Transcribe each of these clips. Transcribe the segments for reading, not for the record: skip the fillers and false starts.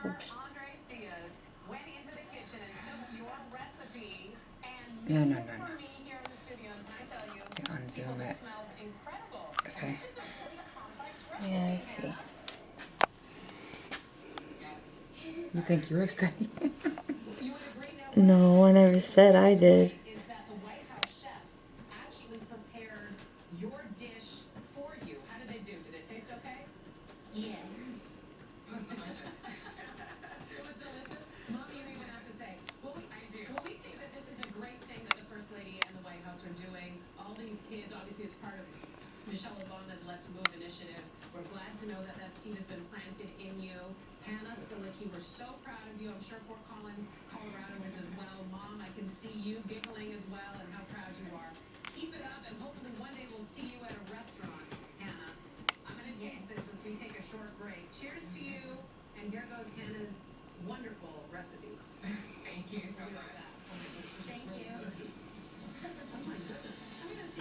Oops. No. Unzoom it. See? Yeah, I see. You think you're studying? No, I never said I did.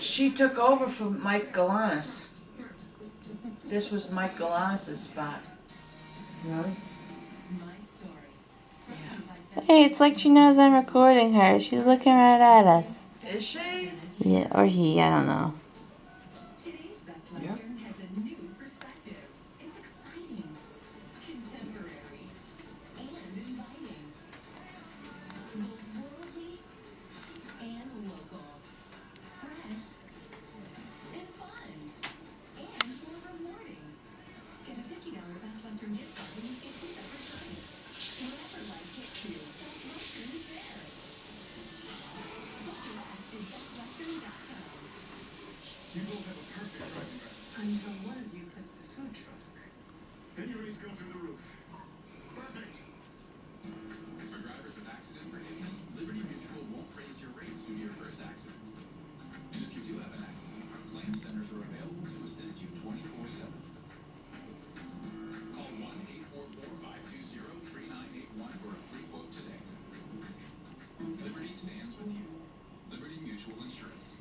She took over from Mike Galanis. This was Mike Galanis' spot. Really? Yeah. Hey, it's like she knows I'm recording her. She's looking right at us. Is she? Yeah, or he, I don't know. Yep. You both have a perfect driving record. Until one of you clips a food truck. Then you raise go through the roof. Perfect. For drivers with accident forgiveness, Liberty Mutual won't raise your rates due to your first accident. And if you do have an accident, our claim centers are available to assist you 24/7. Call 1-844-520-3981 for a free quote today. Liberty stands with you. Liberty Mutual Insurance.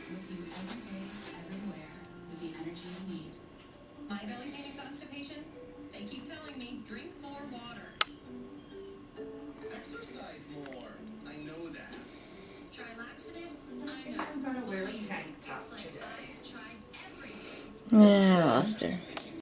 With you every day, everywhere, with the energy you need. My belly pain and constipation? They keep telling me, drink more water. Exercise more. I know that. Try laxatives? I know. I'm gonna wear a tank top It's like today. I've tried everything. Yeah, I lost her.